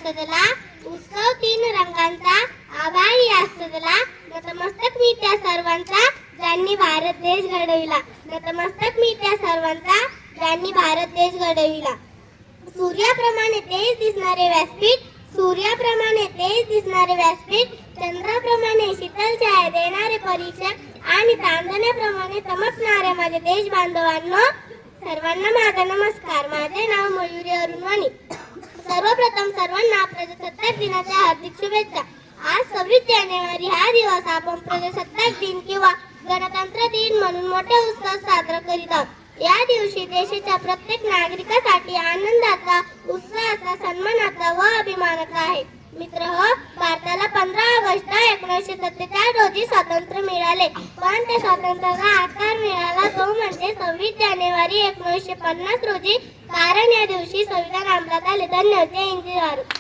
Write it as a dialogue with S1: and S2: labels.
S1: असतला, उत्सव तीन रंगांचा, आभाळी असतला, नतमस्तक मी त्या सर्वांचा ज्यांनी भारत देश घडविला. नतमस्तक मी त्या सर्वांचा ज्यांनी भारत देश घडविला. सूर्याप्रमाणे तेज दिसणारे व्यासपीठ, सूर्याप्रमाणे तेज दिसणारे व्यासपीठ, चंद्राप्रमाणे शीतल छाया देणारे परीक्षक आणि चांदण्याप्रमाणे चमकणाऱ्या माझ्या देश बांधवांनो, सर्वांना माझा नमस्कार. माझे नाव मयुरी अरुण वाणी. सर्वप्रथम सर्वांना प्रजासत्ताक दिनाच्या हार्दिक शुभेच्छा. आज 26 जानेवारी हा दिवस आपण प्रजासत्ताक दिन किंवा गणतंत्र दिन म्हणून मोठ्या उत्साहात साजरा करीत आहोत. या दिवशी देशाच्या प्रत्येक नागरिकासाठी आनंदाचा, उत्साहाचा, सन्मानाचा व अभिमानाचा आहे. मित्रहो, भारताला 15 ऑगस्ट 1947 रोजी स्वातंत्र्य मिळाले, पण त्या स्वातंत्र्याला आकार मिळाला तो म्हणजे 26 जानेवारी 1950 रोजी, कारण या दिवशी संविधान अंमलात आले. धन्यवाद. जय हिंद, जय भारत.